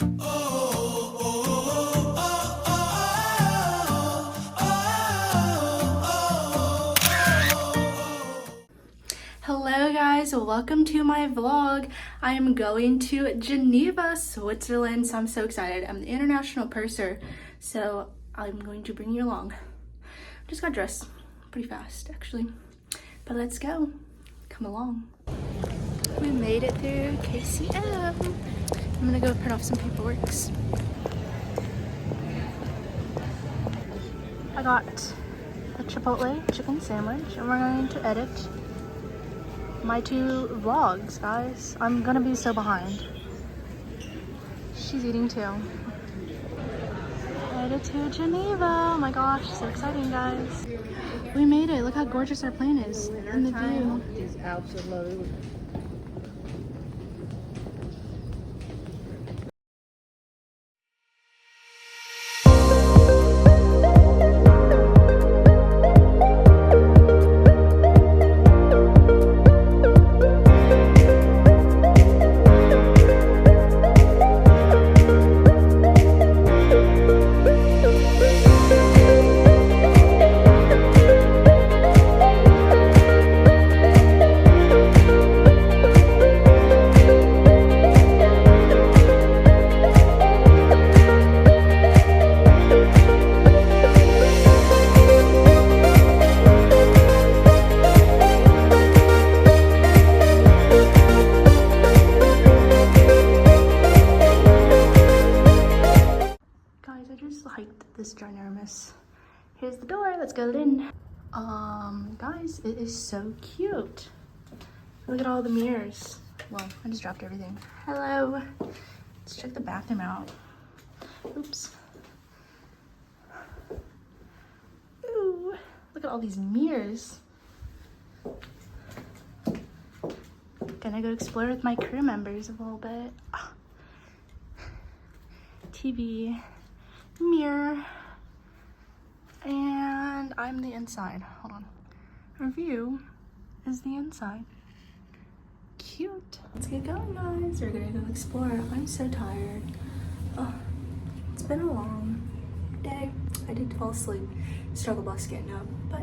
Hello guys, welcome to my vlog. I am going to Geneva, Switzerland, so I'm so excited. I'm the international purser, so I'm going to bring you along. Just got dressed pretty fast actually, but let's go. Come along. We made it through KCM. I'm gonna go print off some paperwork. I got a Chipotle chicken sandwich and we're going to edit my 2 vlogs, guys. I'm gonna be so behind. She's eating too. Headed to Geneva. Oh my gosh, so exciting, guys. We made it. Look how gorgeous our plane is. And the view. These Alps are loaded with this ginormous. Here's the door, let's go in. Guys, it is so cute. Look at all the mirrors. Well, I just dropped everything. Hello. Let's check the bathroom out. Oops. Ooh, look at all these mirrors. Gonna go explore with my crew members a little bit. Oh. TV. Mirror, and I'm the inside. Hold on. Our view is the inside. Cute. Let's get going, guys. We're gonna go explore. I'm so tired. Oh, it's been a long day. I did fall asleep. Struggle bus getting up, but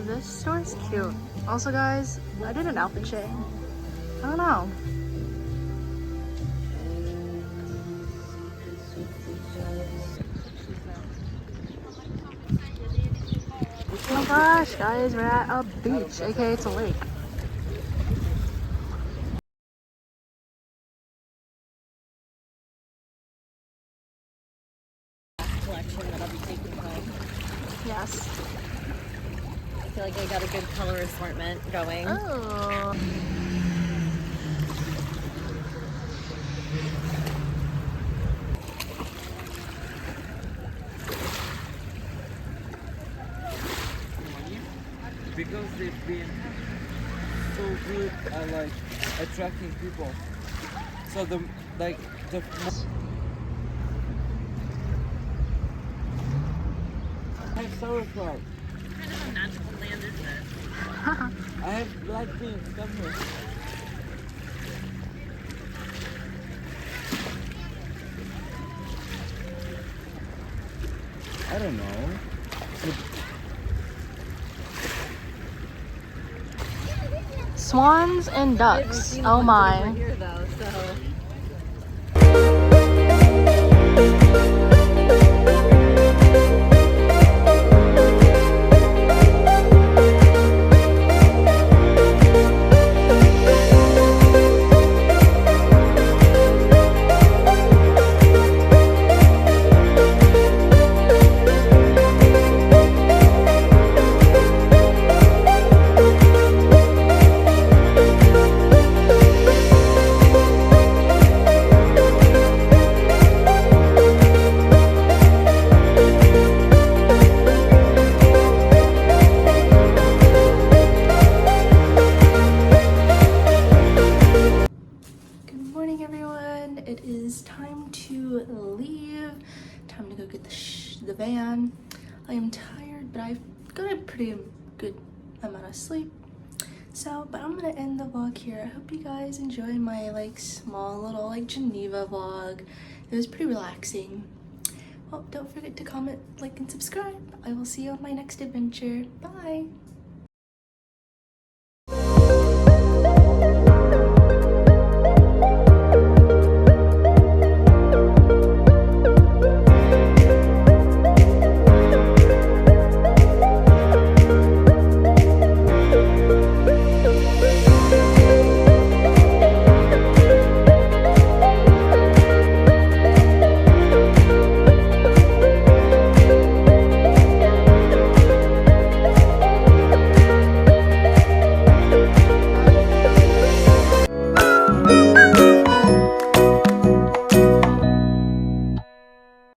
this store's cute. Also, guys, I did an outfit check. I don't know. Oh my gosh, guys, we're at a beach, aka it's a lake. collection that I'll be taking home. Yes. I feel like I got a good color assortment going. Oh. Because they've been so good at like attracting people. So the What I have sauerkraut. kind of a magical land is this? I have black beans. Come here. I don't know. Swans and ducks. Oh my. Here, though, so. look at the van. I am tired, but I've got a pretty good amount of sleep. So, but I'm gonna end the vlog here. I hope you guys enjoy my like small little like Geneva vlog. It was pretty relaxing. Well, don't forget to comment, like, and subscribe. I will see you on my next adventure. Bye!